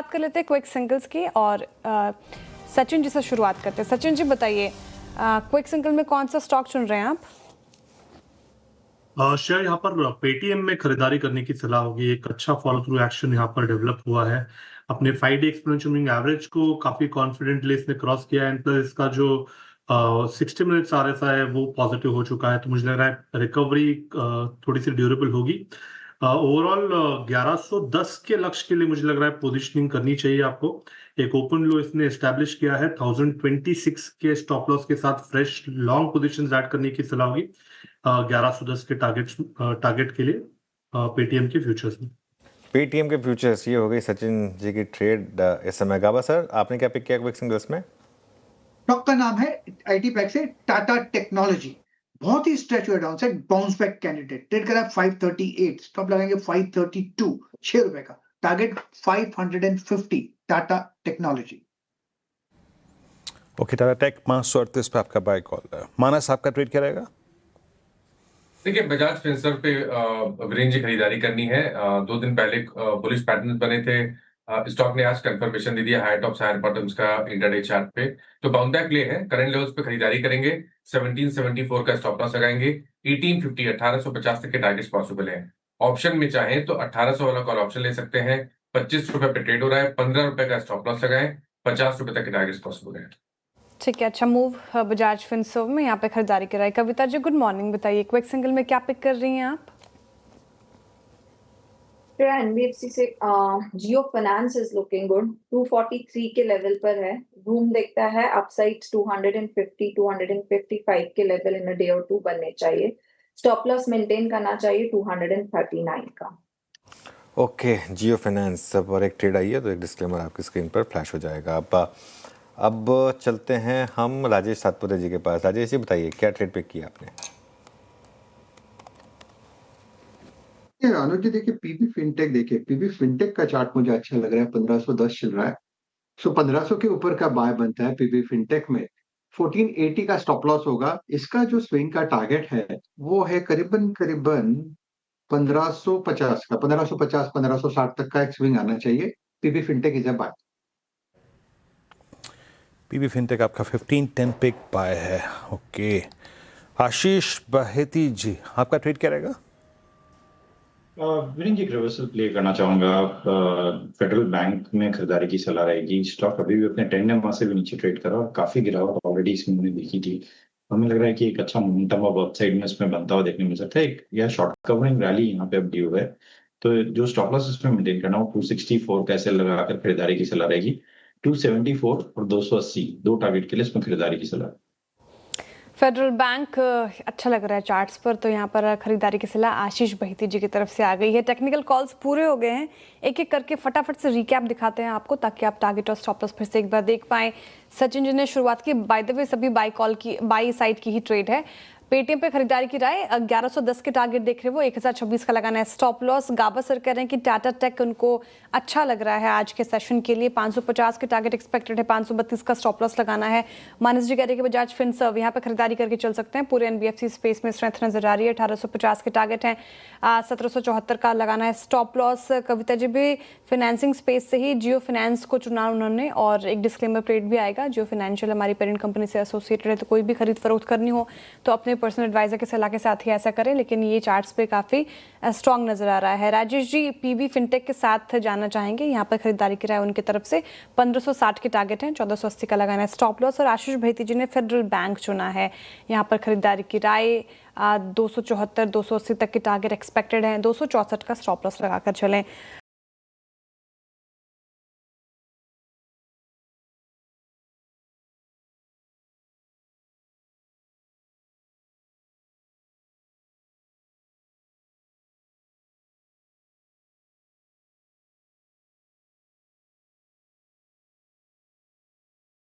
बात कर लेते हैं क्विक सिंगल्स की और सचिन जी से शुरुआत करते हैं। सचिन जी बताइए, क्विक सिंगल में कौन सा स्टॉक चुन रहे हैं आप? शेयर यहाँ पर पेटीएम में खरीदारी करने की सलाह होगी। एक अच्छा फॉलो थ्रू एक्शन यहाँ पर डेवलप हुआ है। अपने 5 डे एक्सपोनेंशियल मूविंग एवरेज को काफी कॉन्फिडेंटली इसने क्रॉस किया है, एंड प्लस इसका जो 60 मिनट्स आरएसआई है वो पॉजिटिव हो चुका है। तो मुझे लग रहा है रिकवरी थोड़ी सी ड्यूरेबल होगी। ओवरऑल 1110 के लक्ष्य के लिए मुझे लग रहा है पोजिशनिंग करनी चाहिए आपको। एक ओपन लो इसने एस्टैब्लिश किया है। 1026 के स्टॉप लॉस के साथ फ्रेश लॉन्ग पोजीशंस ऐड करने की सलाह होगी 1110 के टारगेट के लिए पेटीएम के फ्यूचर्स में। पेटीएम के फ्यूचर्स, ये हो गई सचिन जी की ट्रेड। इस समय गाबा सर, आपने क्या पिक किया क्विक सिंगल्स में? स्टॉक का नाम है आईटी पैक से टाटा टेक्नोलॉजी। बहुत ही स्ट्रेच हुआ down side, bounce back candidate. Trade करा 538, स्टॉप लगाएंगे 532, 6 रुपए का target 550। Tata technology. Okay, Tata tech 538 पे आपका बाय कॉल। मानस, आपका ट्रेड क्या रहेगा? देखिए, बजाज फिनसर्व पे वीरेंद्र जी खरीदारी करनी है। 2 दिन पहले बुलिश पैटर्न बने थे। स्टॉक ने आज कंफर्मेशन दे दिया हाई टॉप्स हायर बॉटम्स का इंट्राडे चार्ट पे। तो बाउंस बैक प्ले है, करंट लेवल्स पे खरीदारी करेंगे। 1774 का स्टॉप लॉस लगाएंगे। 1850 1850 तक के टारगेट्स पॉसिबल है। ऑप्शन में चाहें तो 1800 वाला कॉल ऑप्शन ले सकते हैं। 25 रुपए पे ट्रेड हो रहा है। 15 रुपए का स्टॉप लॉस लगाएं। 50 रुपए तक के टारगेट्स पॉसिबल है। ठीक है, अच्छा मूव बजाज फिनसर्व में यहाँ पे खरीदारी कराई। कविता जी गुड मॉर्निंग, बताइए क्विक सिंगल में क्या पिक कर रही हैं आप? एनबीएफसी से जियो फाइनेंस इज लुकिंग गुड। 243 के लेवल पर है। रूम देखता है अपसाइड्स 250 255 के लेवल इन अ डे और 2 बनने चाहिए। स्टॉप लॉस मेंटेन करना चाहिए 239 का। ओके, जियो फाइनेंस पर एक ट्रेड आई है तो एक डिस्क्लेमर आपकी स्क्रीन पर फ्लैश हो जाएगा। अब चलते हैं हम राजेश सातपुते जी के पास। राजेश जी बताइए, क्या ट्रेड पिक किया आपने? अनुज जी देखिए, पीबी फिनटेक देखिए, पीबी फिनटेक का चार्ट मुझे अच्छा लग रहा है। 1510 चल रहा है। सो 1500 के ऊपर का बाय बनता है पीबी फिनटेक में। 1480 का स्टॉप लॉस होगा। इसका जो स्विंग का टारगेट है वो है करीबन करीबन 1550 का। 1550 1560 तक का एक स्विंग आना चाहिए। PB fintech is a buy. PB fintech आपका 1510 पिक बाय है। ओके, आशीष बहेती जी, आपका ट्रेड क्या रहेगा? वीरेंद्र जी, एक रिवर्सल प्ले करना चाहूंगा। फेडरल बैंक में खरीदारी की सलाह रहेगी। स्टॉक अभी भी अपने 10 एमआ से भी नीचे ट्रेड करा और काफी गिरावट ऑलरेडी इसमें हमने देखी थी। हमें लग रहा है कि एक अच्छा मोमेंटम ऑफ अपसाइड में इसमें बनता हुआ देखने मिल सकता है। एक यह शॉर्ट कवरिंग रैली यहाँ पे अब ड्यू है। तो जो स्टॉप लॉस इसमें मेंटेन करना हो 264 का ऐसे लगाकर खरीदारी की सलाह रहेगी। 274 और 280 दो टारगेट के लिए इसमें खरीदारी की सलाह। फेडरल बैंक अच्छा लग रहा है चार्ट्स पर, तो यहाँ पर खरीदारी की सलाह आशीष बहिती जी की तरफ से आ गई है। टेक्निकल कॉल्स पूरे हो गए हैं, एक एक करके फटाफट से रिकैप दिखाते हैं आपको ताकि आप टारगेट और स्टॉप लॉस फिर से एक बार देख पाएं। सचिन जी ने शुरुआत की, बाय द वे सभी बाई साइड की ही ट्रेड है। पेटीएम पे खरीदारी की राय, 1110 के टारगेट देख रहे हो, 1026 का लगाना है स्टॉप लॉस। गाबा सर कह रहे हैं कि टाटा टेक उनको अच्छा लग रहा है आज के सेशन के लिए। 550 के टारगेट एक्सपेक्टेड है, 532 का स्टॉप लॉस लगाना है। मानस जी कह रहे हैं कि बजाज फिनसर्व यहाँ पे खरीदारी करके चल सकते हैं। पूरे एनबीएफसी स्पेस में स्ट्रेंथ नजर आ रही है। 1850 के टारगेट हैं, 1774 का लगाना है स्टॉप लॉस। कविता जी भी फाइनेंसिंग स्पेस से ही जियो फाइनेंस को चुना उन्होंने, और एक डिस्क्लेमर ट्रेड भी आएगा। जियो फाइनेंशियल हमारी पेरेंट कंपनी से एसोसिएटेड है, तो कोई भी खरीद फरोख्त करनी हो तो अपने पर्सनल एडवाइजर के सलाह के साथ ही ऐसा करें, लेकिन ये चार्ट्स पे काफी स्ट्रांग नजर आ रहा है। राजेश जी पीबी फिनटेक के साथ जाना चाहेंगे, यहाँ पर खरीदारी की राय उनकी तरफ से। 1560 के टारगेट हैं, 1480 का लगाना है स्टॉप लॉस। और आशीष भैती जी ने फेडरल बैंक चुना है, यहाँ पर खरीदारी की राय 274 280 तक के टारगेट एक्सपेक्टेड हैं, 264 का स्टॉप लॉस लगाकर चलें।